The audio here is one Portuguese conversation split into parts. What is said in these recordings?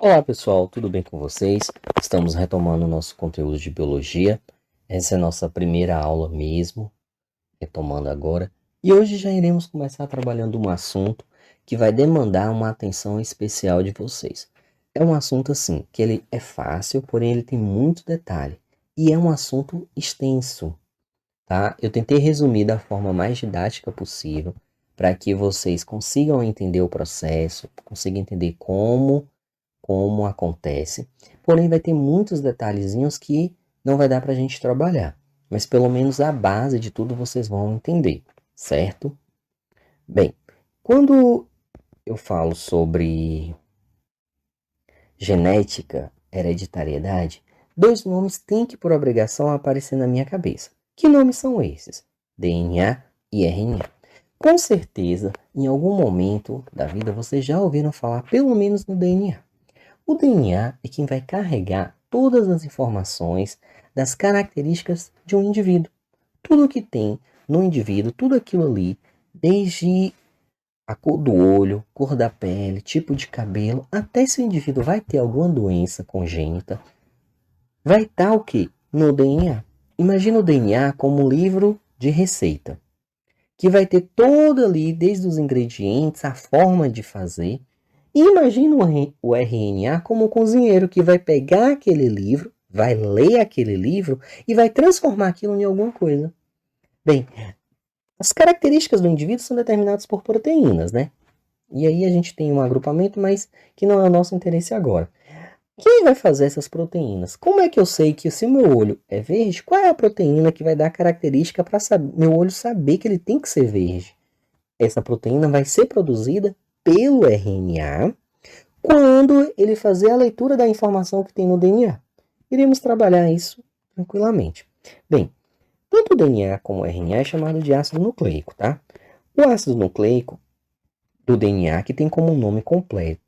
Olá pessoal, tudo bem com vocês? Estamos retomando o nosso conteúdo de biologia. Essa é a nossa primeira aula mesmo, retomando agora. E hoje já iremos começar trabalhando um assunto que vai demandar uma atenção especial de vocês. É um assunto assim, que ele é fácil, porém ele tem muito detalhe. E é um assunto extenso, tá? Eu tentei resumir da forma mais didática possível, para que vocês consigam entender o processo, consigam entender como acontece. Porém, vai ter muitos detalhezinhos que não vai dar para a gente trabalhar. Mas pelo menos a base de tudo vocês vão entender, certo? Bem, quando eu falo sobre genética, hereditariedade, dois nomes têm que, por obrigação, aparecer na minha cabeça. Que nomes são esses? DNA e RNA. Com certeza, em algum momento da vida, vocês já ouviram falar pelo menos no DNA. O DNA é quem vai carregar todas as informações das características de um indivíduo. Tudo que tem no indivíduo, tudo aquilo ali, desde a cor do olho, cor da pele, tipo de cabelo, até se o indivíduo vai ter alguma doença congênita, vai estar o quê? No DNA. Imagina o DNA como um livro de receita, que vai ter todo ali, desde os ingredientes, a forma de fazer. E imagina o RNA como um cozinheiro que vai pegar aquele livro, vai ler aquele livro e vai transformar aquilo em alguma coisa. Bem, as características do indivíduo são determinadas por proteínas, né? E aí a gente tem um agrupamento, mas que não é o nosso interesse agora. Quem vai fazer essas proteínas? Como é que eu sei que se o meu olho é verde, qual é a proteína que vai dar a característica para meu olho saber que ele tem que ser verde? Essa proteína vai ser produzida pelo RNA quando ele fazer a leitura da informação que tem no DNA. Iremos trabalhar isso tranquilamente. Bem, tanto o DNA como o RNA é chamado de ácido nucleico, tá? O ácido nucleico do DNA, que tem como nome completo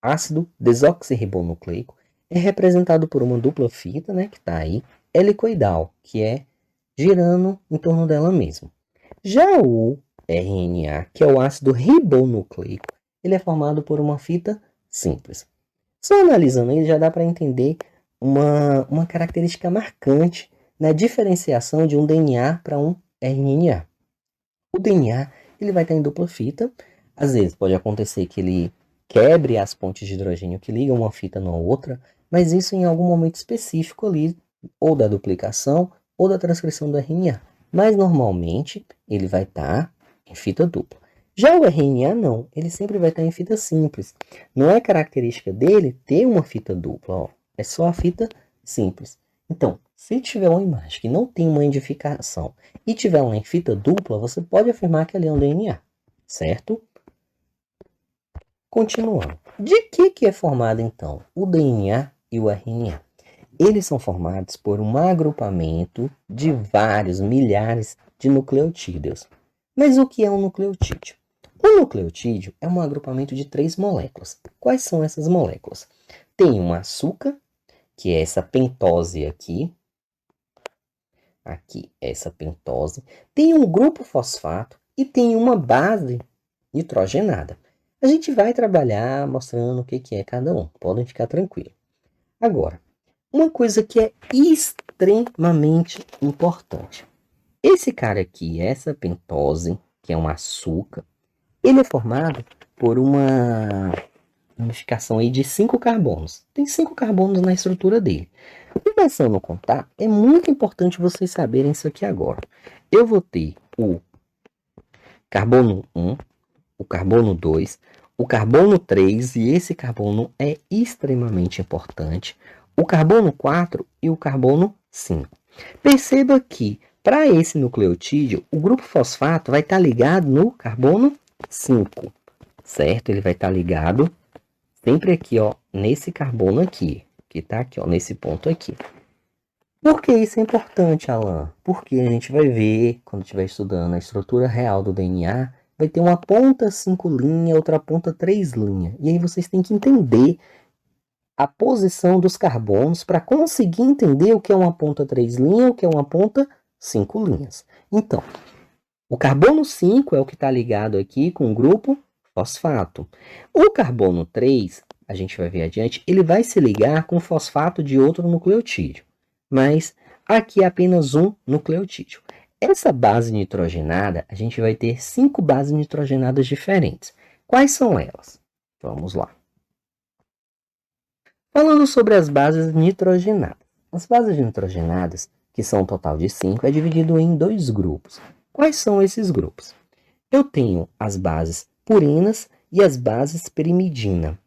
ácido desoxirribonucleico, é representado por uma dupla fita, né, que está aí, helicoidal, que é girando em torno dela mesma. Já o RNA, que é o ácido ribonucleico, ele é formado por uma fita simples. Só analisando ele já dá para entender uma característica marcante na diferenciação de um DNA para um RNA. O DNA ele vai estar em dupla fita. Às vezes pode acontecer que ele quebre as pontes de hidrogênio que ligam uma fita na outra, mas isso em algum momento específico ali, ou da duplicação ou da transcrição do RNA. Mas normalmente ele vai estar em fita dupla. Já o RNA não, ele sempre vai estar em fita simples. Não é característica dele ter uma fita dupla, ó. É só a fita simples. Então, se tiver uma imagem que não tem uma identificação e tiver uma em fita dupla, você pode afirmar que ali é um DNA, certo? Continuando. De que é formado então o DNA e o RNA? Eles são formados por um agrupamento de vários milhares de nucleotídeos. Mas o que é um nucleotídeo? Um nucleotídeo é um agrupamento de 3 moléculas. Quais são essas moléculas? Tem um açúcar, que é essa pentose aqui. Aqui, essa pentose. Tem um grupo fosfato e tem uma base nitrogenada. A gente vai trabalhar mostrando o que é cada um. Podem ficar tranquilos. Agora, uma coisa que é extremamente importante. Esse cara aqui, essa pentose, que é um açúcar, ele é formado por uma unificação aí de 5 carbonos. Tem 5 carbonos na estrutura dele. Começando a contar, é muito importante vocês saberem isso aqui agora. Eu vou ter o carbono 1, o carbono 2, o carbono 3, e esse carbono é extremamente importante, o carbono 4 e o carbono 5. Perceba que, para esse nucleotídeo, o grupo fosfato vai estar ligado no carbono 5, certo? Ele vai estar ligado sempre aqui, ó, nesse carbono aqui, que está aqui, ó, nesse ponto aqui. Por que isso é importante, Alan? Porque a gente vai ver, quando estiver estudando a estrutura real do DNA, vai ter uma ponta 5 linha, outra ponta 3 linha. E aí vocês têm que entender a posição dos carbonos para conseguir entender o que é uma ponta 3 linha, o que é uma ponta 5 linhas. Então, o carbono 5 é o que está ligado aqui com o grupo fosfato. O carbono 3 a gente vai ver adiante, ele vai se ligar com fosfato de outro nucleotídeo. Mas aqui é apenas um nucleotídeo. Essa base nitrogenada, a gente vai ter 5 bases nitrogenadas diferentes. Quais são elas? Vamos lá. Falando sobre as bases nitrogenadas. As bases nitrogenadas, que são um total de 5, é dividido em 2 grupos. Quais são esses grupos? Eu tenho as bases purinas e as bases pirimidina.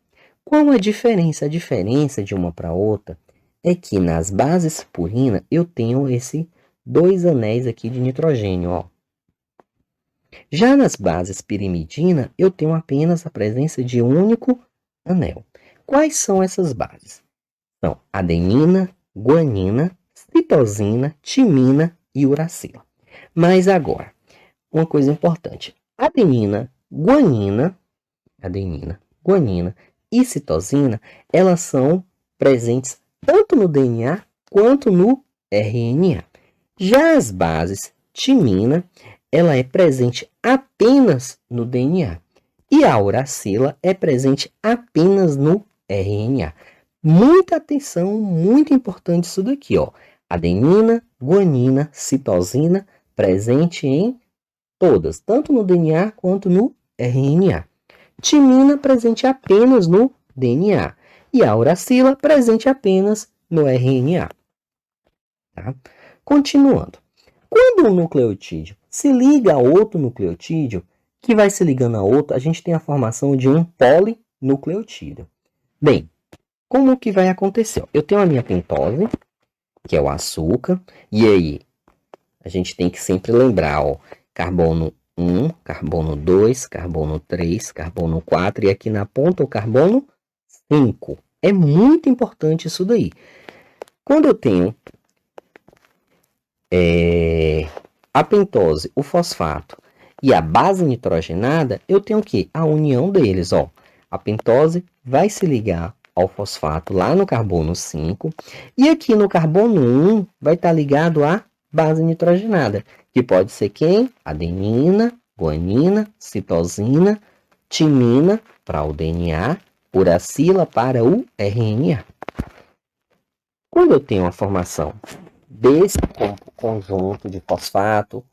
Qual a diferença? A diferença de uma para outra é que nas bases purina eu tenho esses 2 anéis aqui de nitrogênio, ó. Já nas bases pirimidina, eu tenho apenas a presença de um único anel. Quais são essas bases? São adenina, guanina, citosina, timina e uracila. Mas agora, uma coisa importante. Adenina, guanina e citosina, elas são presentes tanto no DNA quanto no RNA. Já as bases timina, ela é presente apenas no DNA. E a uracila é presente apenas no RNA. Muita atenção, muito importante isso daqui, ó. Adenina, guanina, citosina, presente em todas, tanto no DNA quanto no RNA. Timina, presente apenas no DNA. E a uracila, presente apenas no RNA. Tá? Continuando. Quando um nucleotídeo se liga a outro nucleotídeo, que vai se ligando a outro, a gente tem a formação de um polinucleotídeo. Bem, como que vai acontecer? Eu tenho a minha pentose, que é o açúcar, e aí a gente tem que sempre lembrar, ó, carbono 1, carbono 2, carbono 3, carbono 4, e aqui na ponta o carbono 5. É muito importante isso daí. Quando eu tenho a pentose, o fosfato e a base nitrogenada, eu tenho o quê? A união deles, ó. A pentose vai se ligar ao fosfato lá no carbono 5, e aqui no carbono 1 vai estar ligado à base nitrogenada, que pode ser quem? Adenina, guanina, citosina, timina para o DNA, uracila para o RNA. Quando eu tenho a formação desse conjunto de fosfato,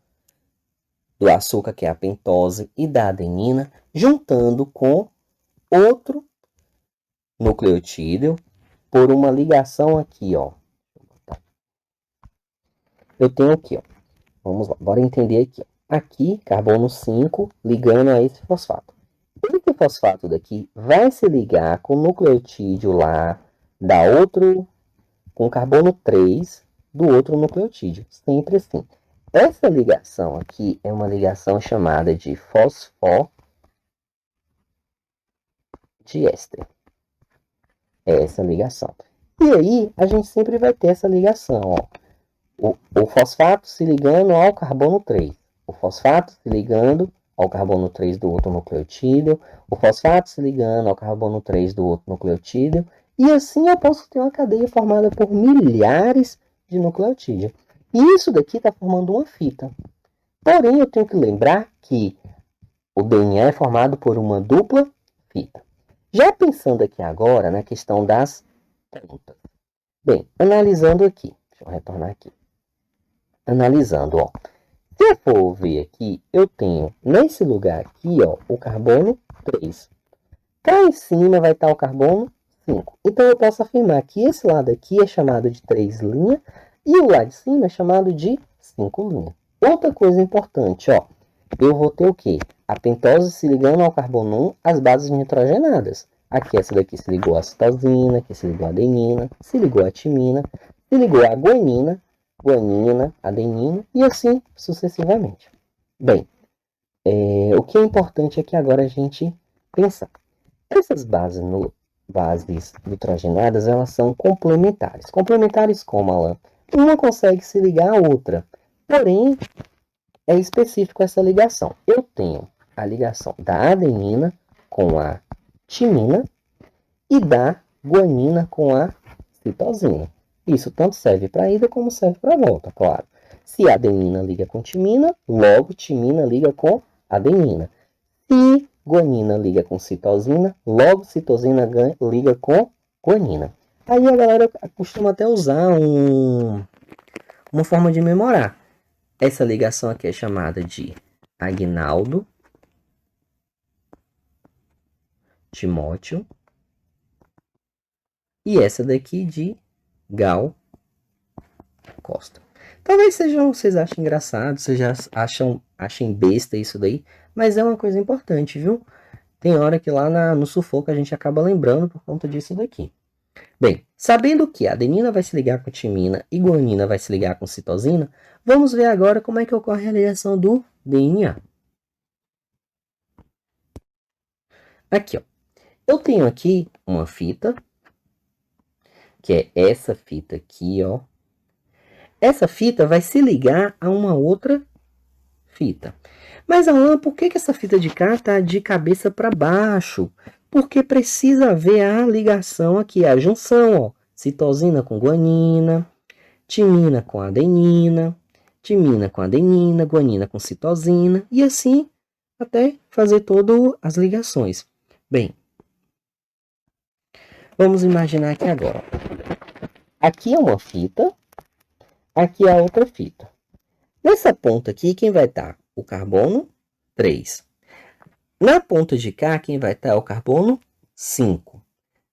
do açúcar, que é a pentose, e da adenina, juntando com outro nucleotídeo por uma ligação aqui, ó. Eu tenho aqui, ó. Vamos lá, bora entender aqui, ó. Aqui, carbono 5 ligando a esse fosfato. Esse fosfato daqui vai se ligar com o nucleotídeo lá da outro, com carbono 3 do outro nucleotídeo, sempre assim. Essa ligação aqui é uma ligação chamada de fosfodiéster. É essa ligação. E aí, a gente sempre vai ter essa ligação, ó. O fosfato se ligando ao carbono 3. O fosfato se ligando ao carbono 3 do outro nucleotídeo. O fosfato se ligando ao carbono 3 do outro nucleotídeo. E assim eu posso ter uma cadeia formada por milhares de nucleotídeos. E isso daqui está formando uma fita. Porém, eu tenho que lembrar que o DNA é formado por uma dupla fita. Já pensando aqui agora na questão das pontas. Bem, analisando aqui. Deixa eu retornar aqui. Analisando, ó. Se eu for ver aqui, eu tenho nesse lugar aqui, ó, o carbono 3. Cá em cima vai estar o carbono 5. Então, eu posso afirmar que esse lado aqui é chamado de 3 linhas e o lado de cima é chamado de 5 linhas. Outra coisa importante, ó. Eu vou ter o quê? A pentose se ligando ao carbono 1, as bases nitrogenadas. Aqui, essa daqui se ligou à citosina, aqui se ligou à adenina, se ligou à timina, se ligou à guanina, adenina, e assim sucessivamente. Bem, o que é importante aqui agora a gente pensar. Essas bases nitrogenadas, elas são complementares. Complementares como, Alan? Uma consegue se ligar à outra, porém, é específico essa ligação. Eu tenho a ligação da adenina com a timina e da guanina com a citosina. Isso tanto serve para a ida como serve para a volta, claro. Se a adenina liga com timina, logo timina liga com adenina. Se guanina liga com citosina, logo citosina liga com guanina. Aí a galera costuma até usar uma forma de memorar. Essa ligação aqui é chamada de Agnaldo Timóteo. E essa daqui de Gal Costa. Talvez vocês achem engraçado, vocês já achem besta isso daí, mas é uma coisa importante, viu? Tem hora que lá no sufoco a gente acaba lembrando por conta disso daqui. Bem, sabendo que a adenina vai se ligar com timina e guanina vai se ligar com citosina, vamos ver agora como é que ocorre a ligação do DNA. Aqui, ó. Eu tenho aqui uma fita, que é essa fita aqui, ó. Essa fita vai se ligar a uma outra fita. Mas, Alan, por que essa fita de cá está de cabeça para baixo? Porque precisa haver a ligação aqui, a junção, ó. Citosina com guanina, timina com adenina, timina com adenina, guanina com citosina, e assim até fazer todas as ligações. Bem, vamos imaginar aqui agora. Aqui é uma fita, aqui é a outra fita. Nessa ponta aqui, quem vai estar? O carbono 3. Na ponta de cá, quem vai estar é o carbono 5.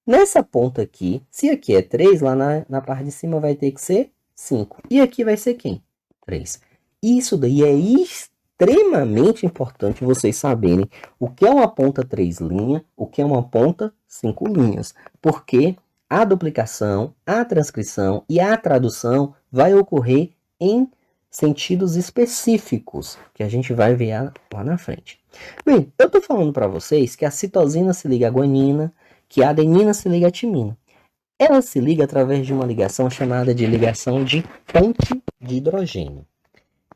Nessa ponta aqui, se aqui é 3, lá na parte de cima vai ter que ser 5. E aqui vai ser quem? 3. Isso daí é extremamente importante vocês saberem o que é uma ponta 3 linhas, o que é uma ponta 5 linhas. Porque a duplicação, a transcrição e a tradução vai ocorrer em sentidos específicos, que a gente vai ver lá na frente. Bem, eu estou falando para vocês que a citosina se liga à guanina, que a adenina se liga à timina. Ela se liga através de uma ligação chamada de ligação de ponte de hidrogênio.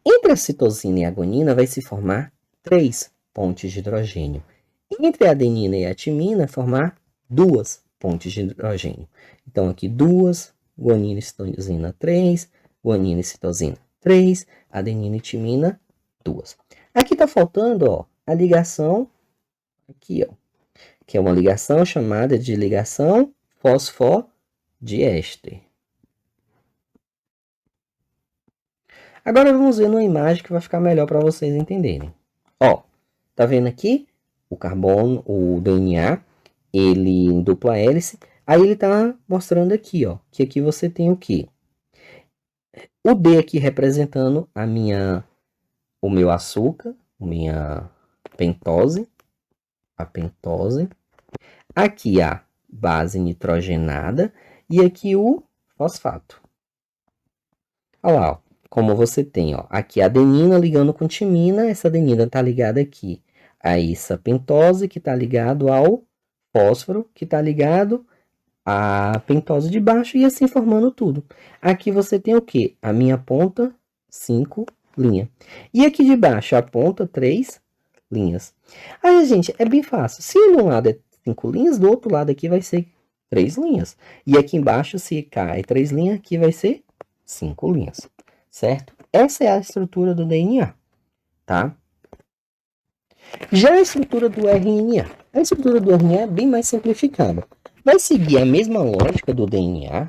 Entre a citosina e a guanina vai se formar 3 pontes de hidrogênio. Entre a adenina e a timina, formar 2 pontes de hidrogênio. Então, aqui 2, guanina e citosina 3, guanina e citosina 3, adenina e timina 2. Aqui está faltando, ó, a ligação aqui, ó, que é uma ligação chamada de ligação fosfodiéster. Agora vamos ver numa imagem que vai ficar melhor para vocês entenderem. Ó, tá vendo aqui o carbono, o DNA, ele em dupla hélice. Aí ele tá mostrando aqui, ó, que aqui você tem o quê? O D aqui representando o meu açúcar, minha pentose, a pentose. Aqui a base nitrogenada e aqui o fosfato. Olha lá, ó, como você tem, ó, aqui a adenina ligando com timina, essa adenina está ligada aqui a essa pentose que está ligado ao fósforo, que está ligado à pentose de baixo e assim formando tudo. Aqui você tem o que? A minha ponta 5 linhas. E aqui de baixo a ponta 3 linhas. Aí, gente, é bem fácil. Se de um lado é 5 linhas, do outro lado aqui vai ser 3 linhas. E aqui embaixo, se cai 3 linhas, aqui vai ser 5 linhas. Certo? Essa é a estrutura do DNA. Tá? Já a estrutura do RNA. A estrutura do RNA é bem mais simplificada. Vai seguir a mesma lógica do DNA,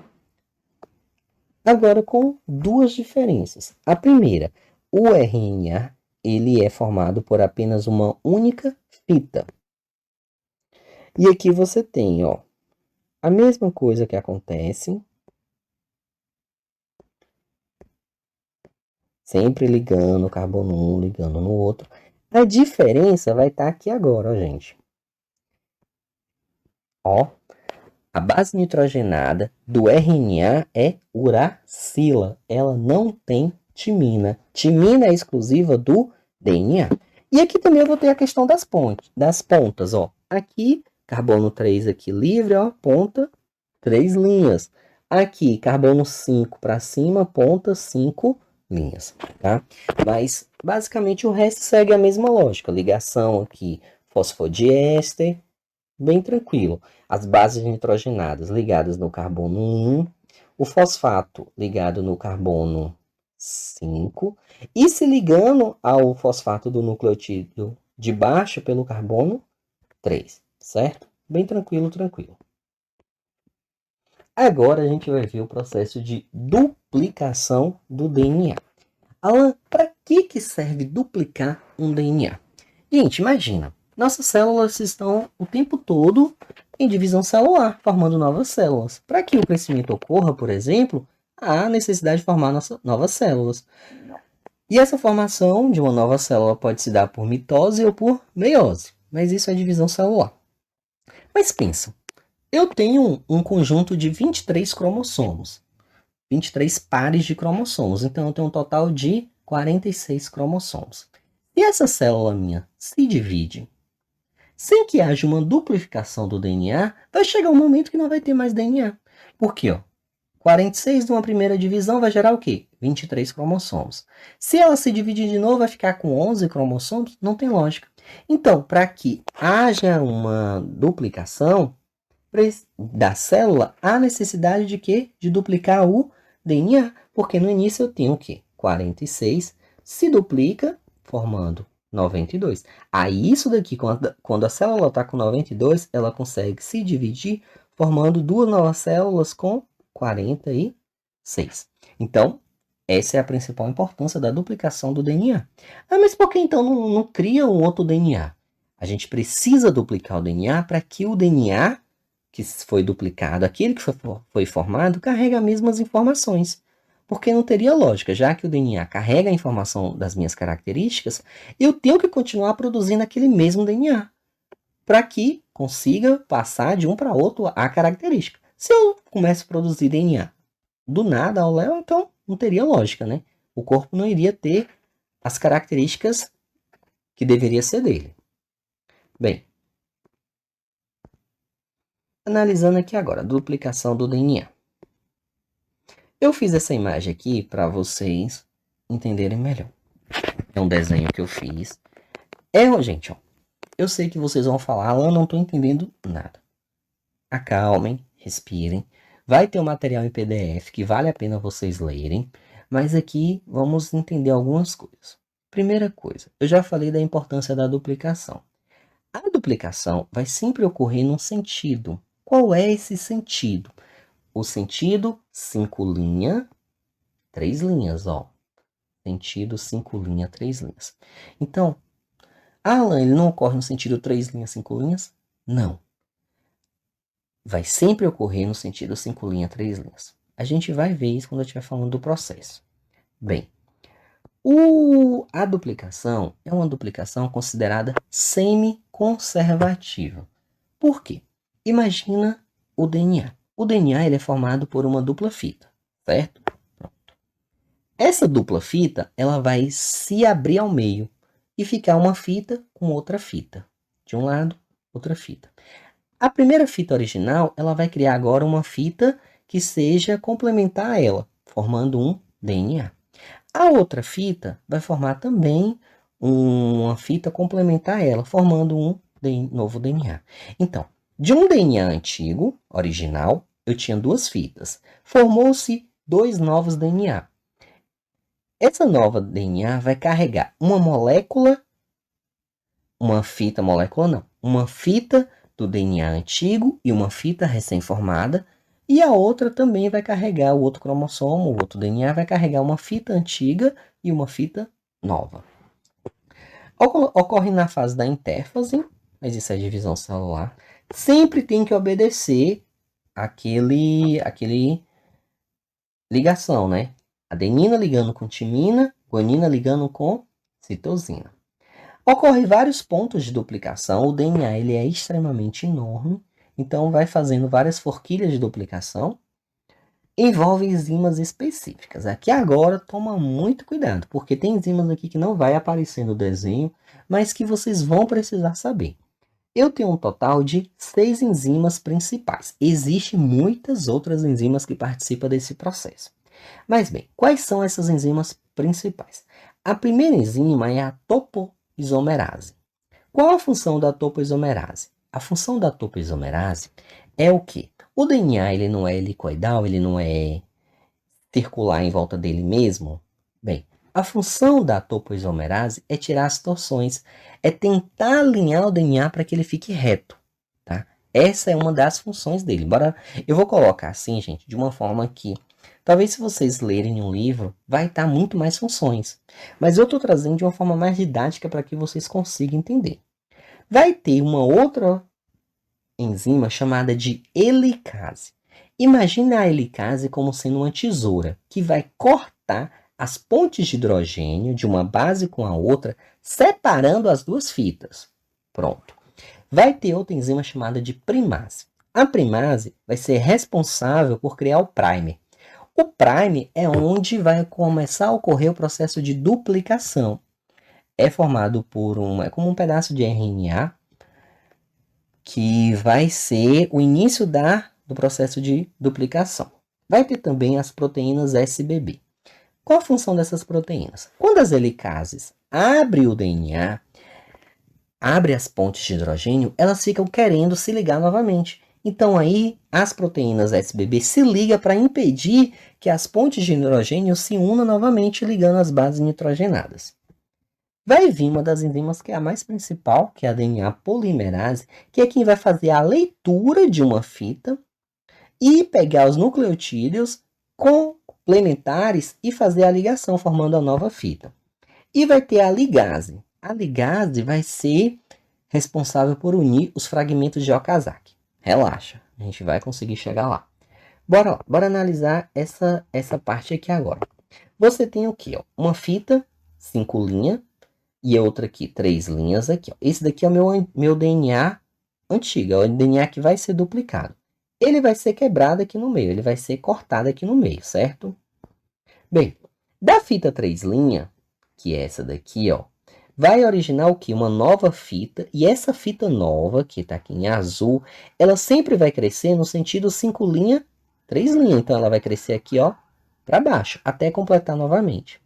agora com duas diferenças. A primeira, o RNA ele é formado por apenas uma única fita. E aqui você tem, ó, a mesma coisa que acontece. Sempre ligando o carbono 1, ligando no outro. A diferença vai estar aqui agora, ó, gente. Ó, a base nitrogenada do RNA é uracila. Ela não tem timina. Timina é exclusiva do DNA. E aqui também eu vou ter a questão das pontas, ó. Aqui, carbono 3 aqui livre, ó, ponta 3 linhas. Aqui, carbono 5 para cima, ponta 5 linhas, tá? Mas, basicamente, o resto segue a mesma lógica. Ligação aqui, fosfodiéster, bem tranquilo. As bases nitrogenadas ligadas no carbono 1, o fosfato ligado no carbono 5, e se ligando ao fosfato do nucleotídeo de baixo pelo carbono 3, certo? Bem tranquilo, tranquilo. Agora a gente vai ver o processo de duplicação do DNA. Alan, para que serve duplicar um DNA? Gente, imagina, nossas células estão o tempo todo em divisão celular, formando novas células. Para que o crescimento ocorra, por exemplo, há necessidade de formar novas células. E essa formação de uma nova célula pode se dar por mitose ou por meiose, mas isso é divisão celular. Mas pensa, eu tenho um conjunto de 23 cromossomos, 23 pares de cromossomos, então eu tenho um total de 46 cromossomos. E essa célula minha se divide sem que haja uma duplicação do DNA, vai chegar um momento que não vai ter mais DNA. Por quê? 46 de uma primeira divisão vai gerar o quê? 23 cromossomos. Se ela se dividir de novo, vai ficar com 11 cromossomos? Não tem lógica. Então, para que haja uma duplicação da célula, há necessidade de quê? De duplicar o DNA. Porque no início eu tenho o quê? 46, se duplica, formando 92. Aí isso daqui, quando a célula está com 92, ela consegue se dividir, formando duas novas células com 46. Então, essa é a principal importância da duplicação do DNA. Ah, mas por que então não cria um outro DNA? A gente precisa duplicar o DNA para que o DNA que foi duplicado, aquele que foi formado, carrega as mesmas informações. Porque não teria lógica, já que o DNA carrega a informação das minhas características, eu tenho que continuar produzindo aquele mesmo DNA para que consiga passar de um para outro a característica. Se eu começo a produzir DNA do nada ao léu, então não teria lógica, né? O corpo não iria ter as características que deveria ser dele. Bem, analisando aqui agora a duplicação do DNA. Eu fiz essa imagem aqui para vocês entenderem melhor. É um desenho que eu fiz. Gente, ó, eu sei que vocês vão falar, Alan, não estou entendendo nada. Acalmem, respirem. Vai ter um material em PDF que vale a pena vocês lerem, mas aqui vamos entender algumas coisas. Primeira coisa, eu já falei da importância da duplicação. A duplicação vai sempre ocorrer num sentido. Qual é esse sentido? O sentido 5 linha, 3 linhas, ó. Sentido 5 linha, 3 linhas. Então, Alan, ele não ocorre no sentido 3 linhas, 5 linhas? Não. Vai sempre ocorrer no sentido 5 linha, 3 linhas. A gente vai ver isso quando eu estiver falando do processo. Bem, a duplicação é uma duplicação considerada semi-conservativa. Por quê? Imagina o DNA. O DNA ele é formado por uma dupla fita, certo? Pronto. Essa dupla fita ela vai se abrir ao meio e ficar uma fita com outra fita. De um lado, outra fita. A primeira fita original ela vai criar agora uma fita que seja complementar a ela, formando um DNA. A outra fita vai formar também uma fita complementar a ela, formando um novo DNA. Então, de um DNA antigo, original, eu tinha duas fitas. Formou-se dois novos DNA. Essa nova DNA vai carregar uma molécula, uma fita do DNA antigo e uma fita recém-formada. E a outra também vai carregar o outro cromossomo, o outro DNA vai carregar uma fita antiga e uma fita nova. Ocorre na fase da intérfase, mas isso é divisão celular. Sempre tem que obedecer aquele ligação, né? Adenina ligando com timina, guanina ligando com citosina. Ocorre vários pontos de duplicação. O DNA ele é extremamente enorme, então vai fazendo várias forquilhas de duplicação. Envolve enzimas específicas. Aqui agora toma muito cuidado, porque tem enzimas aqui que não vai aparecer no desenho, mas que vocês vão precisar saber. Eu tenho um total de 6 enzimas principais. Existem muitas outras enzimas que participam desse processo. Mas bem, quais são essas enzimas principais? A primeira enzima é a topoisomerase. Qual a função da topoisomerase? A função da topoisomerase é o quê? O DNA ele não é helicoidal, ele não é circular em volta dele mesmo? Bem, A função da topoisomerase é tirar as torções, é tentar alinhar o DNA para que ele fique reto, tá? Essa é uma das funções dele. Eu vou colocar assim, gente, de uma forma que talvez se vocês lerem um livro, vai estar muito mais funções. Mas eu estou trazendo de uma forma mais didática para que vocês consigam entender. Vai ter uma outra enzima chamada de helicase. Imagine a helicase como sendo uma tesoura que vai cortar as pontes de hidrogênio de uma base com a outra, separando as duas fitas. Pronto. Vai ter outra enzima chamada de primase. A primase vai ser responsável por criar o primer. O primer é onde vai começar a ocorrer o processo de duplicação. É formado por é como um pedaço de RNA que vai ser o início do processo de duplicação. Vai ter também as proteínas SBB. Qual a função dessas proteínas? Quando as helicases abrem o DNA, abrem as pontes de hidrogênio, elas ficam querendo se ligar novamente. Então aí as proteínas SBB se ligam para impedir que as pontes de hidrogênio se unam novamente, ligando as bases nitrogenadas. Vai vir uma das enzimas que é a mais principal, que é a DNA polimerase, que é quem vai fazer a leitura de uma fita e pegar os nucleotídeos complementares e fazer a ligação, formando a nova fita. E vai ter a ligase. A ligase vai ser responsável por unir os fragmentos de Okazaki. Relaxa, a gente vai conseguir chegar lá. Bora lá, bora analisar essa parte aqui agora. Você tem o que? Uma fita, 5 linhas, e outra aqui, 3 linhas aqui. Ó. Esse daqui é o meu DNA antigo, é o DNA que vai ser duplicado. Ele vai ser quebrado aqui no meio, ele vai ser cortado aqui no meio, certo? Bem, da fita 3 linhas, que é essa daqui, ó, vai originar o que? Uma nova fita, e essa fita nova, que está aqui em azul, ela sempre vai crescer no sentido 5 linhas, 3 linhas. Então, ela vai crescer aqui, ó, para baixo, até completar novamente.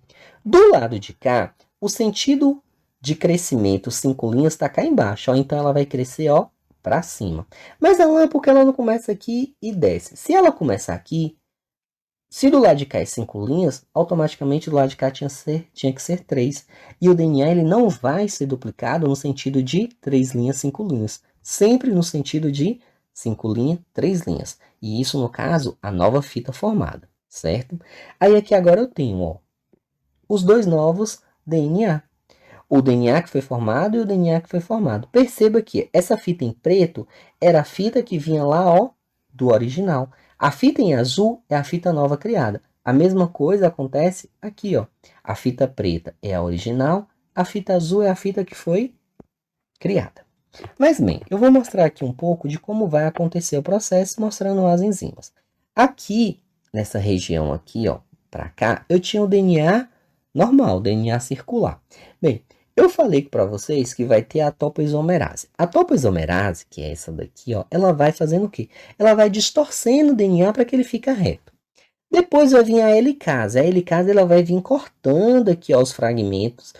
Do lado de cá, o sentido de crescimento 5 linhas está cá embaixo, ó, então ela vai crescer, ó, para cima. Mas ela é porque ela não começa aqui e desce. Se ela começar aqui, se do lado de cá é 5 linhas, automaticamente do lado de cá tinha que ser 3. E o DNA ele não vai ser duplicado no sentido de 3 linhas, 5 linhas. Sempre no sentido de 5 linhas, 3 linhas. E isso, no caso, a nova fita formada, certo? Aí aqui agora eu tenho, ó, os dois novos DNA. O DNA que foi formado e o DNA que foi formado. Perceba que essa fita em preto era a fita que vinha lá, ó, do original. A fita em azul é a fita nova criada. A mesma coisa acontece aqui, ó. A fita preta é a original, a fita azul é a fita que foi criada. Mas bem, eu vou mostrar aqui um pouco de como vai acontecer o processo, mostrando as enzimas. Aqui, nessa região aqui, ó, para cá, eu tinha o DNA normal, DNA circular. Bem, eu falei para vocês que vai ter a topoisomerase. A topoisomerase, que é essa daqui, ó, ela vai fazendo o quê? Ela vai distorcendo o DNA para que ele fique reto. Depois vai vir a helicase. A helicase ela vai vir cortando aqui, ó, os fragmentos,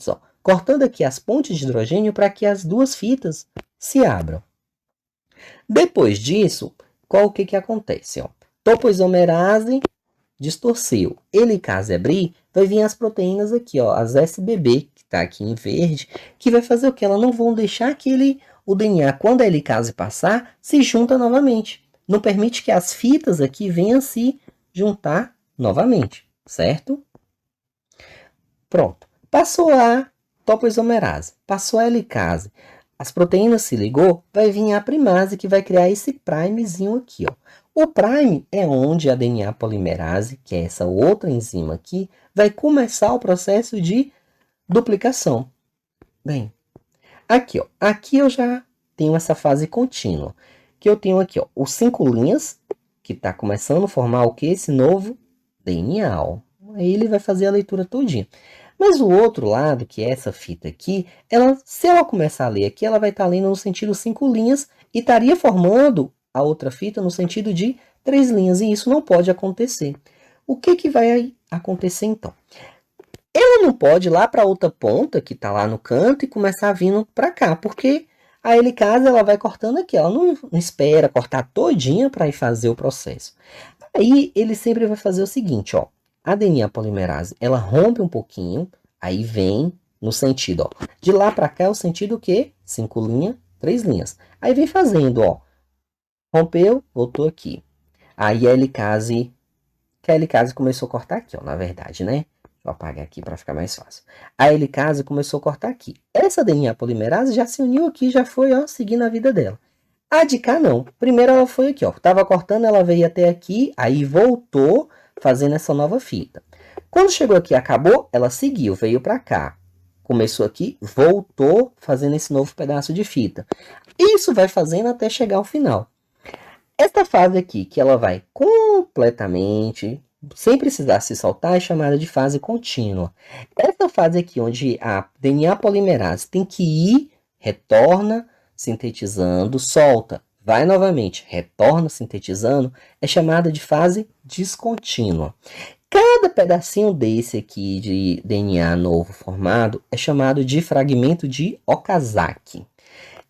ó, cortando aqui as pontes de hidrogênio para que as duas fitas se abram. Depois disso, o que acontece? Ó? Topoisomerase distorceu. Helicase abrir, vai vir as proteínas aqui, ó, as SBB, que está aqui em verde, que vai fazer o que? Elas não vão deixar que o DNA, quando a helicase passar, se junta novamente. Não permite que as fitas aqui venham se juntar novamente, certo? Pronto. Passou a topoisomerase, passou a helicase, as proteínas se ligou, vai vir a primase, que vai criar esse primezinho aqui, ó. O prime é onde a DNA polimerase, que é essa outra enzima aqui, vai começar o processo de duplicação. Bem, aqui, ó, aqui eu já tenho essa fase contínua, que eu tenho aqui, ó, os 5 linhas, que está começando a formar o que? Esse novo DNA, ó. Aí ele vai fazer a leitura todinha. Mas o outro lado, que é essa fita aqui, se ela começar a ler aqui, ela vai estar lendo no sentido 5 linhas e estaria formando a outra fita no sentido de 3 linhas, e isso não pode acontecer. O que vai acontecer então? Ela não pode ir lá para outra ponta, que está lá no canto, e começar vindo para cá, porque a helicase ela vai cortando aqui, ela não espera cortar todinha para ir fazer o processo. Aí ele sempre vai fazer o seguinte, ó, a DNA polimerase, ela rompe um pouquinho, aí vem no sentido, ó. De lá para cá é o sentido o quê? 5 linhas, 3 linhas. Aí vem fazendo, ó. Rompeu, voltou aqui. Aí a helicase, que a helicase começou a cortar aqui, ó, na verdade, né? Vou apagar aqui para ficar mais fácil. A helicase começou a cortar aqui. Essa DNA polimerase já se uniu aqui, já foi, ó, seguindo a vida dela. A de cá não. Primeiro ela foi aqui, ó. Tava cortando, ela veio até aqui, aí voltou fazendo essa nova fita. Quando chegou aqui, acabou, ela seguiu, veio para cá. Começou aqui, voltou fazendo esse novo pedaço de fita. Isso vai fazendo até chegar ao final. Esta fase aqui, que ela vai completamente, sem precisar se soltar, é chamada de fase contínua. Essa fase aqui, onde a DNA polimerase tem que ir, retorna, sintetizando, solta, vai novamente, retorna sintetizando, é chamada de fase descontínua. Cada pedacinho desse aqui de DNA novo formado é chamado de fragmento de Okazaki.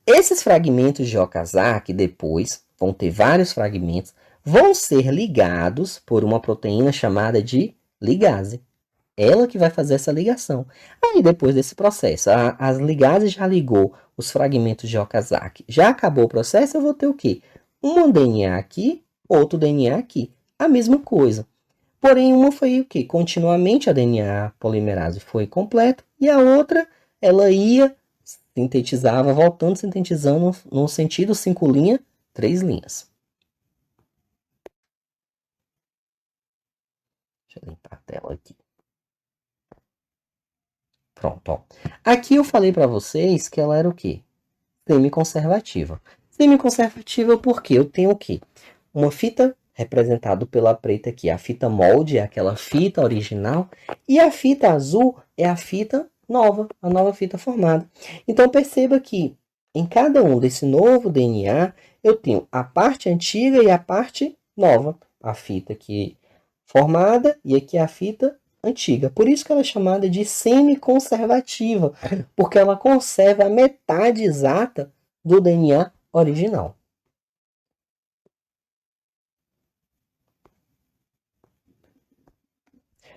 Esses fragmentos de Okazaki, depois, vão ter vários fragmentos, vão ser ligados por uma proteína chamada de ligase. Ela que vai fazer essa ligação. Aí, depois desse processo, as ligases já ligou os fragmentos de Okazaki. Já acabou o processo, eu vou ter o quê? Um DNA aqui, outro DNA aqui. A mesma coisa. Porém, uma foi o quê? Continuamente a DNA polimerase foi completa e a outra, ela ia, sintetizava, voltando, sintetizando no sentido 5 linhas, 3 linhas. Deixa eu limpar a tela aqui. Pronto, ó. Aqui eu falei para vocês que ela era o quê? Semiconservativa. Semiconservativa porque eu tenho o quê? Uma fita representada pela preta aqui. A fita molde é aquela fita original. E a fita azul é a fita nova, a nova fita formada. Então perceba que em cada um desse novo DNA, eu tenho a parte antiga e a parte nova. A fita aqui formada e aqui a fita antiga. Por isso que ela é chamada de semiconservativa, porque ela conserva a metade exata do DNA original.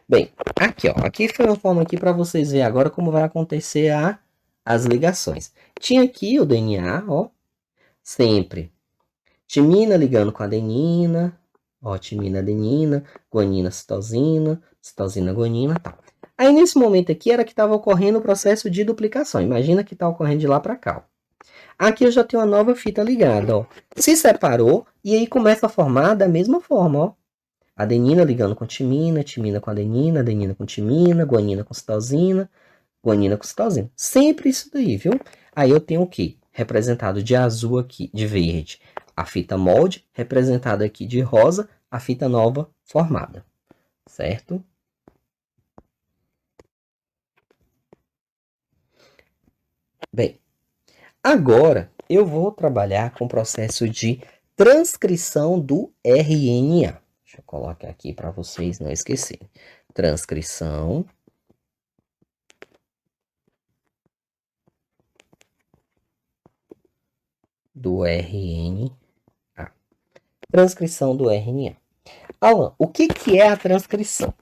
Bem, aqui, ó, aqui foi uma forma aqui para vocês verem agora como vai acontecer as ligações. Tinha aqui o DNA, ó, sempre timina ligando com adenina, ó, timina, adenina, guanina, citosina, citosina, guanina, tal. Aí nesse momento aqui era que estava ocorrendo o processo de duplicação. Imagina que está ocorrendo de lá para cá. Ó. Aqui eu já tenho uma nova fita ligada, ó. Se separou e aí começa a formar da mesma forma, ó. Adenina ligando com timina, timina com adenina, adenina com timina, guanina com citosina, guanina com citosina. Sempre isso daí, viu? Aí eu tenho o quê? Representado de azul aqui, de verde, a fita molde, representada aqui de rosa, a fita nova formada. Certo? Bem, agora eu vou trabalhar com o processo de transcrição do RNA. Deixa eu colocar aqui para vocês não esquecerem. Transcrição do RNA. Transcrição do RNA. Alan, o que é a transcrição?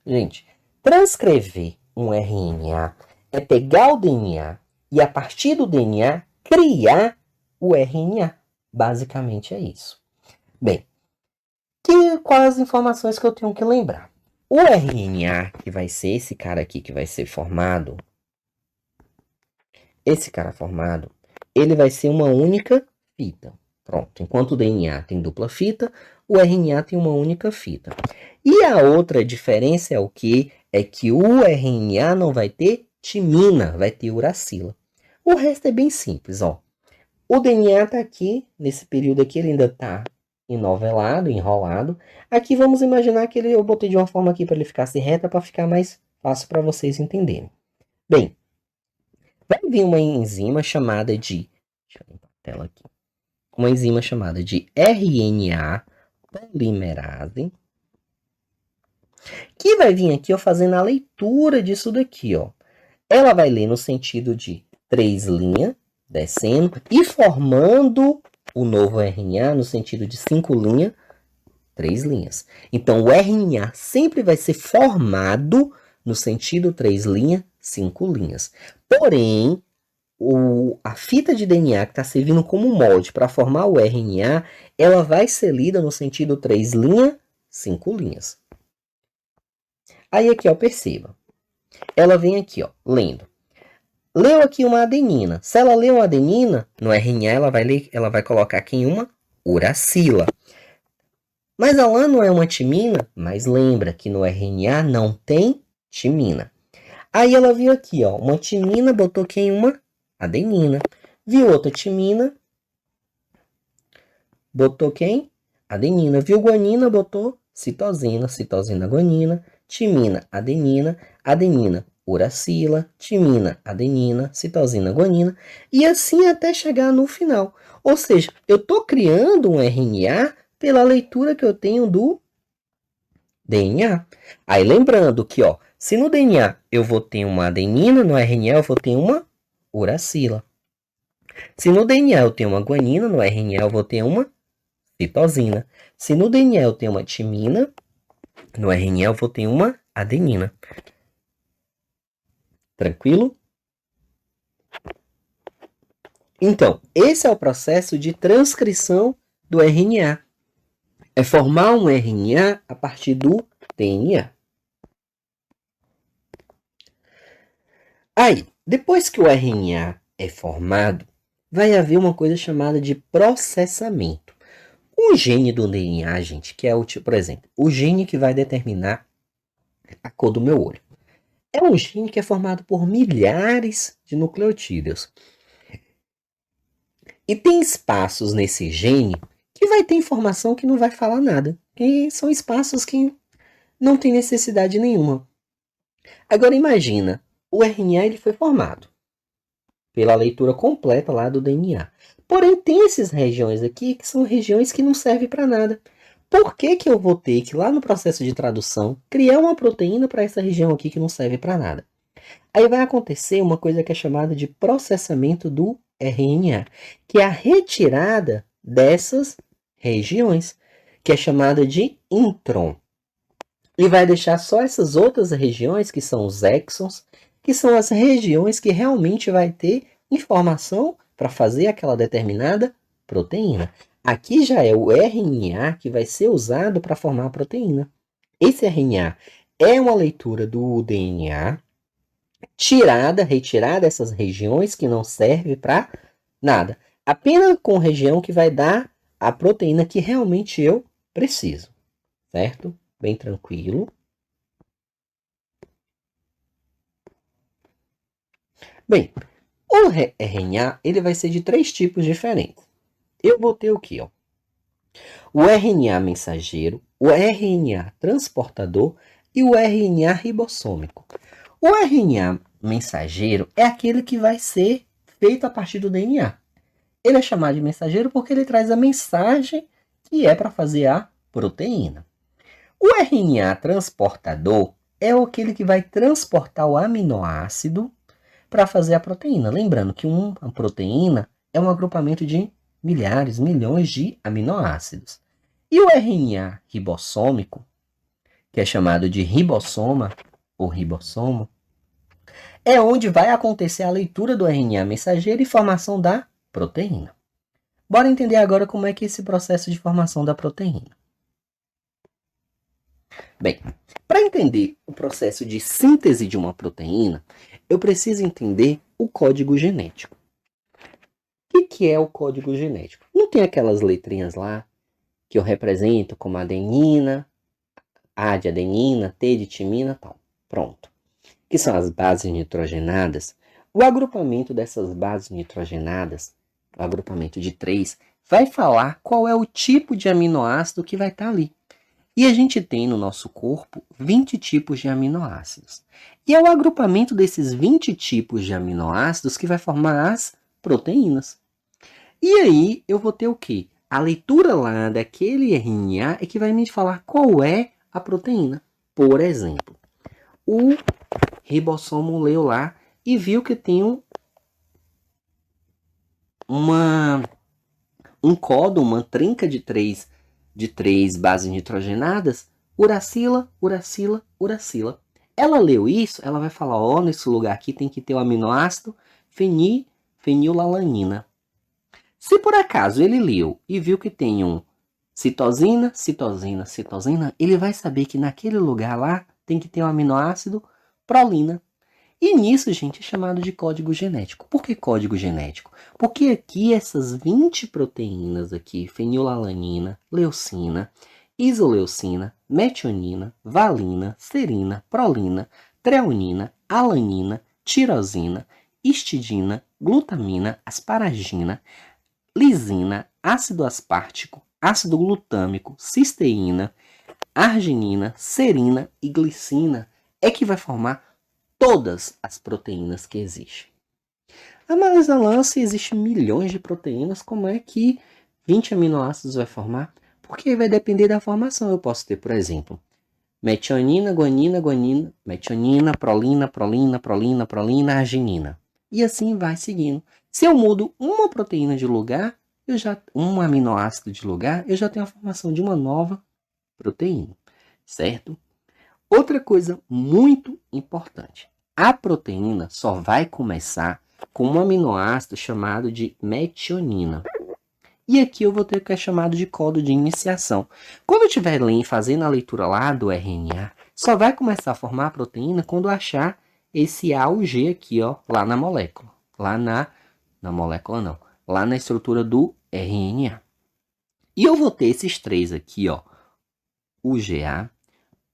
Gente, transcrever um RNA é pegar o DNA e, a partir do DNA, criar o RNA. Basicamente é isso. Bem, quais as informações que eu tenho que lembrar? O RNA, que vai ser esse cara aqui que vai ser formado, esse cara formado, ele vai ser uma única fita. Pronto, enquanto o DNA tem dupla fita, o RNA tem uma única fita. E a outra diferença é o quê? É que o RNA não vai ter timina, vai ter uracila. O resto é bem simples, ó. O DNA está aqui, nesse período aqui ele ainda está enovelado, enrolado. Aqui vamos imaginar que eu botei de uma forma aqui para ele ficar reta, para ficar mais fácil para vocês entenderem. Bem, vai vir uma enzima chamada de... Deixa eu limpar a tela aqui. Uma enzima chamada de RNA polimerase, que vai vir aqui, ó, fazendo a leitura disso daqui, ó. Ela vai ler no sentido de 3 linhas, descendo, e formando o novo RNA no sentido de 5 linhas, 3 linhas. Então, o RNA sempre vai ser formado no sentido 3 linhas, 5 linhas. Porém, a fita de DNA que está servindo como molde para formar o RNA, ela vai ser lida no sentido 3 linhas, 5 linhas. Aí aqui, ó, perceba. Ela vem aqui, ó, lendo. Leu aqui uma adenina. Se ela leu uma adenina, no RNA ela vai colocar aqui em uma uracila. Mas a lã não é uma timina, mas lembra que no RNA não tem timina. Aí ela viu aqui, ó, uma timina, botou aqui em uma adenina. Viu outra timina, botou quem? Adenina. Viu guanina, botou citosina, citosina, guanina, timina, adenina, adenina, uracila, timina, adenina, citosina, guanina, e assim até chegar no final. Ou seja, eu estou criando um RNA pela leitura que eu tenho do DNA. Aí lembrando que, ó, se no DNA eu vou ter uma adenina, no RNA eu vou ter uma uracila. Se no DNA eu tenho uma guanina, no RNA eu vou ter uma citosina. Se no DNA eu tenho uma timina, no RNA eu vou ter uma adenina. Tranquilo? Então, esse é o processo de transcrição do RNA. É formar um RNA a partir do DNA. Aí, depois que o RNA é formado, vai haver uma coisa chamada de processamento. O gene do DNA, gente, que é o tipo, por exemplo, o gene que vai determinar a cor do meu olho. É um gene que é formado por milhares de nucleotídeos. E tem espaços nesse gene que vai ter informação que não vai falar nada. Que são espaços que não tem necessidade nenhuma. Agora imagina, o RNA ele foi formado pela leitura completa lá do DNA. Porém, tem essas regiões aqui que são regiões que não servem para nada. Por que eu vou ter que, lá no processo de tradução, criar uma proteína para essa região aqui que não serve para nada? Aí vai acontecer uma coisa que é chamada de processamento do RNA, que é a retirada dessas regiões, que é chamada de intron. E vai deixar só essas outras regiões, que são os exons, que são as regiões que realmente vai ter informação para fazer aquela determinada proteína. Aqui já é o RNA que vai ser usado para formar a proteína. Esse RNA é uma leitura do DNA, retirada essas regiões que não servem para nada. Apenas com região que vai dar a proteína que realmente eu preciso. Certo? Bem tranquilo. Bem, o RNA ele vai ser de 3 tipos diferentes. Eu vou ter o que? Ó? O RNA mensageiro, o RNA transportador e o RNA ribossômico. O RNA mensageiro é aquele que vai ser feito a partir do DNA. Ele é chamado de mensageiro porque ele traz a mensagem que é para fazer a proteína. O RNA transportador é aquele que vai transportar o aminoácido para fazer a proteína. Lembrando que uma proteína é um agrupamento de milhares, milhões de aminoácidos. E o RNA ribossômico, que é chamado de ribossoma ou ribossomo, é onde vai acontecer a leitura do RNA mensageiro e formação da proteína. Bora entender agora como é que é esse processo de formação da proteína. Bem, para entender o processo de síntese de uma proteína, eu preciso entender o código genético. O que é o código genético? Não tem aquelas letrinhas lá que eu represento como adenina, A de adenina, T de timina, tal. Pronto. Que são as bases nitrogenadas. O agrupamento dessas bases nitrogenadas, o agrupamento de 3, vai falar qual é o tipo de aminoácido que vai estar ali. E a gente tem no nosso corpo 20 tipos de aminoácidos. E é o agrupamento desses 20 tipos de aminoácidos que vai formar as proteínas. E aí eu vou ter o quê? A leitura lá daquele RNA é que vai me falar qual é a proteína. Por exemplo, o ribossomo leu lá e viu que tem um códon, uma trinca de 3 de 3 bases nitrogenadas, uracila, uracila, uracila. Ela leu isso, ela vai falar, ó, nesse lugar aqui tem que ter o aminoácido fenilalanina. Se por acaso ele leu e viu que tem um citosina, citosina, citosina, ele vai saber que naquele lugar lá tem que ter o aminoácido prolina. E nisso, gente, é chamado de código genético. Por que código genético? Porque aqui essas 20 proteínas aqui, fenilalanina, leucina, isoleucina, metionina, valina, serina, prolina, treonina, alanina, tirosina, histidina, glutamina, asparagina, lisina, ácido aspartico, ácido glutâmico, cisteína, arginina, serina e glicina é que vai formar todas as proteínas que existem. Mas Alan, se existem milhões de proteínas, como é que 20 aminoácidos vai formar? Porque vai depender da formação. Eu posso ter, por exemplo, metionina, guanina, guanina, metionina, prolina, prolina, prolina, prolina, arginina. E assim vai seguindo. Se eu mudo uma proteína de lugar, um aminoácido de lugar, eu já tenho a formação de uma nova proteína, certo? Outra coisa muito importante. A proteína só vai começar com um aminoácido chamado de metionina. E aqui eu vou ter o que é chamado de código de iniciação. Quando eu estiver fazendo a leitura lá do RNA, só vai começar a formar a proteína quando achar esse A ou G aqui, ó, lá na molécula. Lá na molécula não, lá na estrutura do RNA. E eu vou ter esses três aqui, ó, o GA,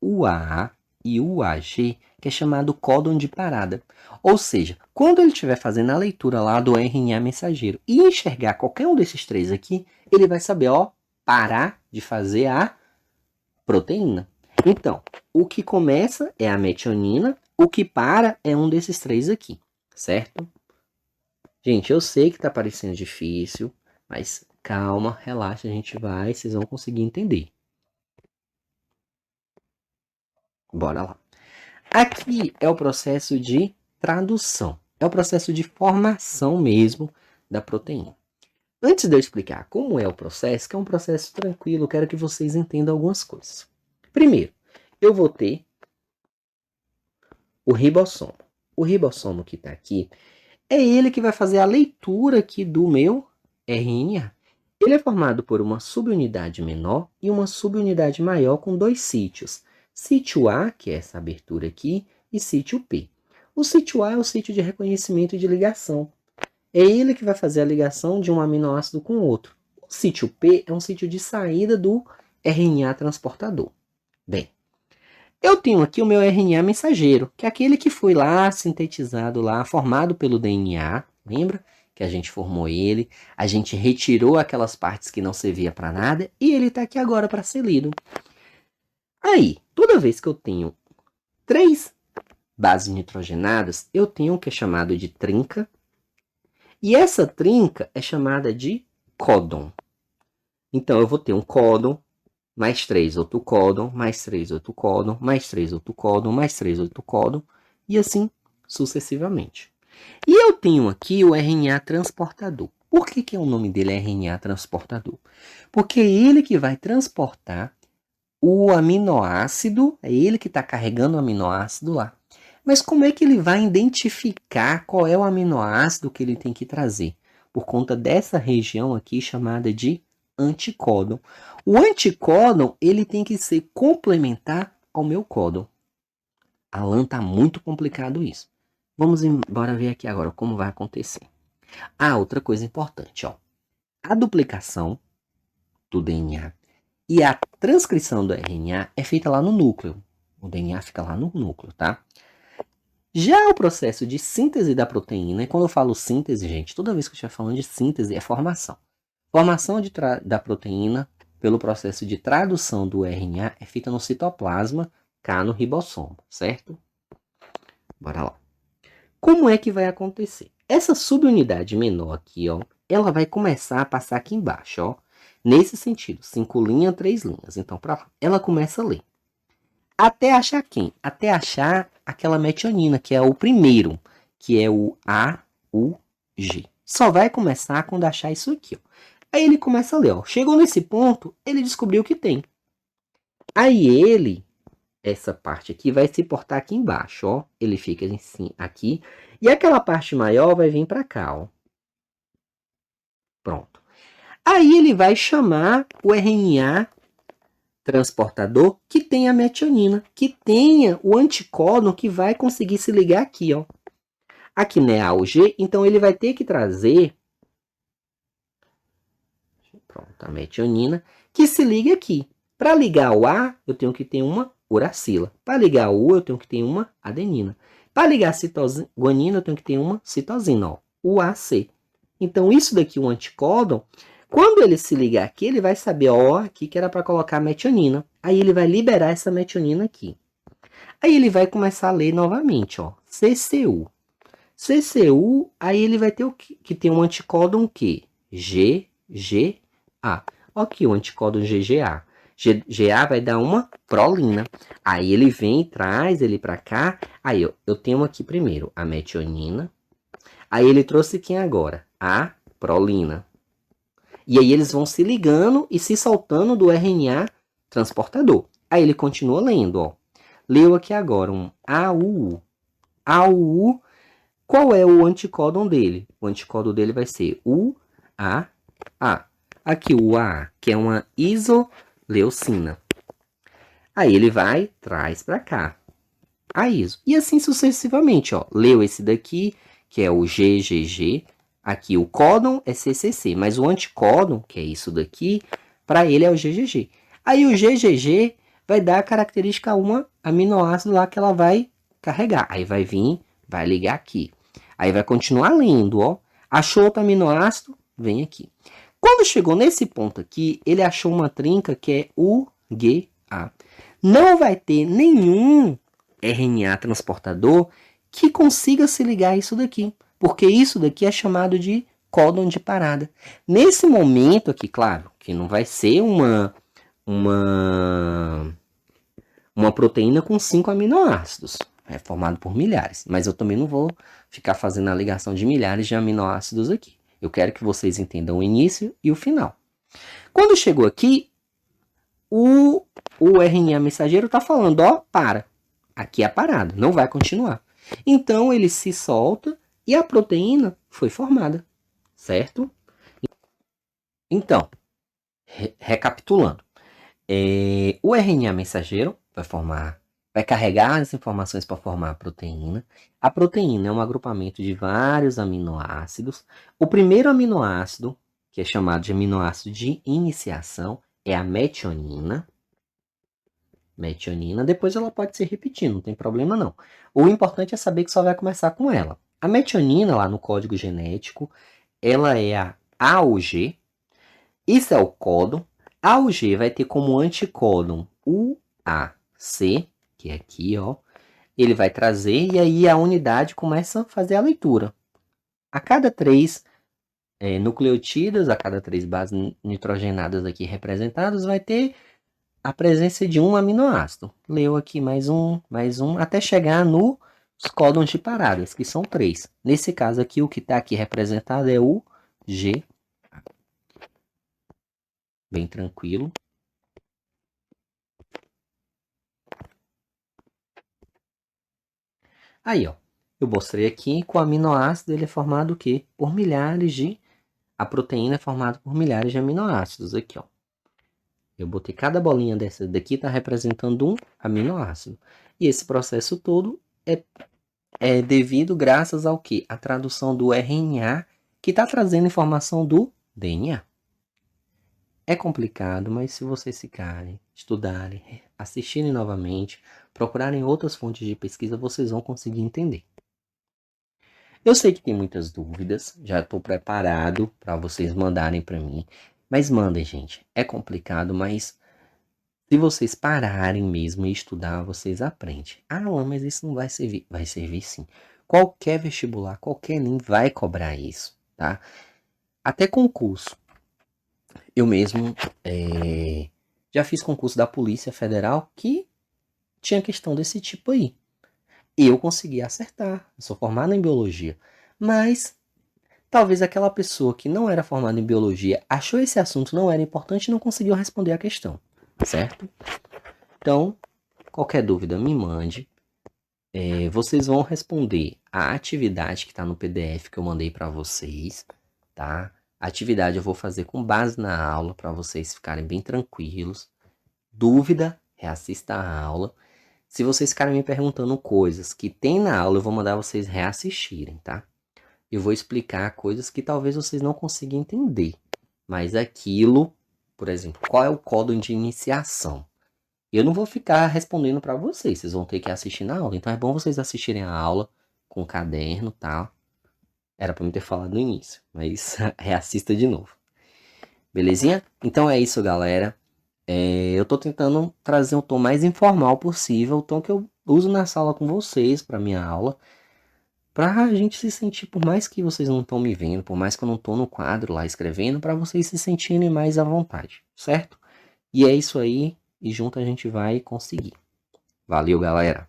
o AA e o AG, que é chamado códon de parada. Ou seja, quando ele estiver fazendo a leitura lá do RNA mensageiro e enxergar qualquer um desses três aqui, ele vai saber, ó, parar de fazer a proteína. Então, o que começa é a metionina, o que para é um desses três aqui, certo? Gente, eu sei que tá parecendo difícil, mas calma, relaxa, a gente vai, vocês vão conseguir entender. Bora lá. Aqui é o processo de tradução. É o processo de formação mesmo da proteína. Antes de eu explicar como é o processo, que é um processo tranquilo, eu quero que vocês entendam algumas coisas. Primeiro, eu vou ter o ribossomo. O ribossomo que está aqui é ele que vai fazer a leitura aqui do meu RNA. Ele é formado por uma subunidade menor e uma subunidade maior com dois sítios. Sítio A, que é essa abertura aqui, e sítio P. O sítio A é o sítio de reconhecimento e de ligação. É ele que vai fazer a ligação de um aminoácido com o outro. O sítio P é um sítio de saída do RNA transportador. Bem, eu tenho aqui o meu RNA mensageiro, que é aquele que foi lá sintetizado, lá formado pelo DNA, lembra? Que a gente formou ele, a gente retirou aquelas partes que não servia para nada e ele está aqui agora para ser lido. Aí, toda vez que eu tenho 3 bases nitrogenadas, eu tenho o que é chamado de trinca, e essa trinca é chamada de códon. Então, eu vou ter um códon, mais 3 outro códon, mais 3 outro códon, mais 3 outro códon, mais 3 outro códon, e assim sucessivamente. E eu tenho aqui o RNA transportador. Por que o nome dele é RNA transportador? Porque é ele que vai transportar o aminoácido, é ele que está carregando o aminoácido lá. Mas como é que ele vai identificar qual é o aminoácido que ele tem que trazer? Por conta dessa região aqui chamada de anticódon. O anticódon, ele tem que ser complementar ao meu códon. Alan, tá muito complicado isso. Vamos embora ver aqui agora como vai acontecer. Outra coisa importante, ó. A duplicação do DNA e a transcrição do RNA é feita lá no núcleo. O DNA fica lá no núcleo, tá? Já o processo de síntese da proteína, e quando eu falo síntese, gente, toda vez que eu estiver falando de síntese, é formação. Formação da proteína pelo processo de tradução do RNA é feita no citoplasma, cá no ribossomo, certo? Bora lá. Como é que vai acontecer? Essa subunidade menor aqui, ó, ela vai começar a passar aqui embaixo, ó, nesse sentido, 5 linhas, 3 linhas. Então, pra lá, ela começa a ler. Até achar quem? Até achar aquela metionina, que é o primeiro, que é o AUG. Só vai começar quando achar isso aqui, ó. Aí ele começa a ler, ó. Chegou nesse ponto, ele descobriu que tem. Aí ele, essa parte aqui, vai se portar aqui embaixo, ó. Ele fica assim, aqui. E aquela parte maior vai vir para cá, ó. Pronto. Aí ele vai chamar o RNA transportador que tenha a metionina, que tenha o anticódon que vai conseguir se ligar aqui, ó. Aqui não é A ou G, então ele vai ter que trazer, pronto, a metionina, que se ligue aqui. Para ligar o A, eu tenho que ter uma uracila. Para ligar o U, eu tenho que ter uma adenina. Para ligar a citoguanina, eu tenho que ter uma citosina, ó, UAC. Então, isso daqui, o anticódon, quando ele se ligar aqui, ele vai saber, ó, aqui que era para colocar a metionina. Aí ele vai liberar essa metionina aqui. Aí ele vai começar a ler novamente, ó, CCU. CCU, aí ele vai ter o que tem um anticódon que GGA. Aqui o anticódon GGA. GA vai dar uma prolina. Aí ele vem, traz ele para cá. Aí eu tenho aqui primeiro a metionina. Aí ele trouxe quem agora? A prolina. E aí eles vão se ligando e se soltando do RNA transportador. Aí ele continua lendo, ó. Leu aqui agora um AUU. AUU, qual é o anticódon dele? O anticódon dele vai ser UAA. Aqui o AA, que é uma isoleucina. Aí ele vai, traz para cá a iso. E assim sucessivamente, ó. Leu esse daqui, que é o GGG. Aqui o códon é CCC, mas o anticódon, que é isso daqui, para ele é o GGG. Aí o GGG vai dar a característica a uma aminoácido lá que ela vai carregar. Aí vai vir, vai ligar aqui. Aí vai continuar lendo, ó. Achou outro aminoácido, vem aqui. Quando chegou nesse ponto aqui, ele achou uma trinca que é UGA. Não vai ter nenhum RNA transportador que consiga se ligar a isso daqui, porque isso daqui é chamado de códon de parada. Nesse momento aqui, claro, que não vai ser uma proteína com 5 aminoácidos, é formado por milhares, mas eu também não vou ficar fazendo a ligação de milhares de aminoácidos aqui. Eu quero que vocês entendam o início e o final. Quando chegou aqui, o RNA mensageiro está falando, ó, para. Aqui é parado, não vai continuar. Então ele se solta e a proteína foi formada, certo? Então, recapitulando, o RNA mensageiro vai carregar as informações para formar a proteína. A proteína é um agrupamento de vários aminoácidos. O primeiro aminoácido, que é chamado de aminoácido de iniciação, é a metionina. Depois ela pode se repetir, não tem problema não. O importante é saber que só vai começar com ela. A metionina, lá no código genético, ela é a AUG. Isso é o códon. A AUG vai ter como anticódon UAC, que é aqui, ó. Ele vai trazer e aí a unidade começa a fazer a leitura. A cada 3 nucleotídeos, a cada 3 bases nitrogenadas aqui representadas, vai ter a presença de um aminoácido. Leu aqui mais um, até chegar nos códons de paradas, que são 3. Nesse caso aqui, o que está aqui representado é o G. Bem tranquilo. Aí, ó. Eu mostrei aqui que o aminoácido ele é formado o quê? Por milhares de... A proteína é formada por milhares de aminoácidos. Aqui, ó. Eu botei cada bolinha dessa daqui, está representando um aminoácido. E esse processo todo é devido graças ao quê? A tradução do RNA, que está trazendo informação do DNA. É complicado, mas se vocês ficarem, estudarem, assistirem novamente, procurarem outras fontes de pesquisa, vocês vão conseguir entender. Eu sei que tem muitas dúvidas, já estou preparado para vocês mandarem para mim. Mas mandem, gente. É complicado, mas se vocês pararem mesmo e estudar, vocês aprendem. Ah, mas isso não vai servir. Vai servir sim. Qualquer vestibular, qualquer NIM vai cobrar isso, tá? Até concurso. Eu mesmo já fiz concurso da Polícia Federal que tinha questão desse tipo aí. Eu consegui acertar. Eu sou formado em biologia. Mas Talvez aquela pessoa que não era formada em biologia achou esse assunto não era importante e não conseguiu responder a questão, certo? Então, qualquer dúvida me mande. Vocês vão responder a atividade que está no PDF que eu mandei para vocês, tá? A atividade eu vou fazer com base na aula para vocês ficarem bem tranquilos. Dúvida, reassista a aula. Se vocês ficarem me perguntando coisas que tem na aula, eu vou mandar vocês reassistirem, tá? Eu vou explicar coisas que talvez vocês não consigam entender. Mas aquilo, por exemplo, qual é o código de iniciação? Eu não vou ficar respondendo para vocês, vocês vão ter que assistir na aula. Então é bom vocês assistirem a aula com caderno, tá? Era para me ter falado no início, mas reassista de novo. Belezinha? Então é isso, galera. Eu tô tentando trazer um tom mais informal possível, o tom que eu uso na sala com vocês para minha aula, pra gente se sentir, por mais que vocês não estão me vendo, por mais que eu não tô no quadro lá escrevendo, para vocês se sentirem mais à vontade, certo? E é isso aí, e junto a gente vai conseguir. Valeu, galera!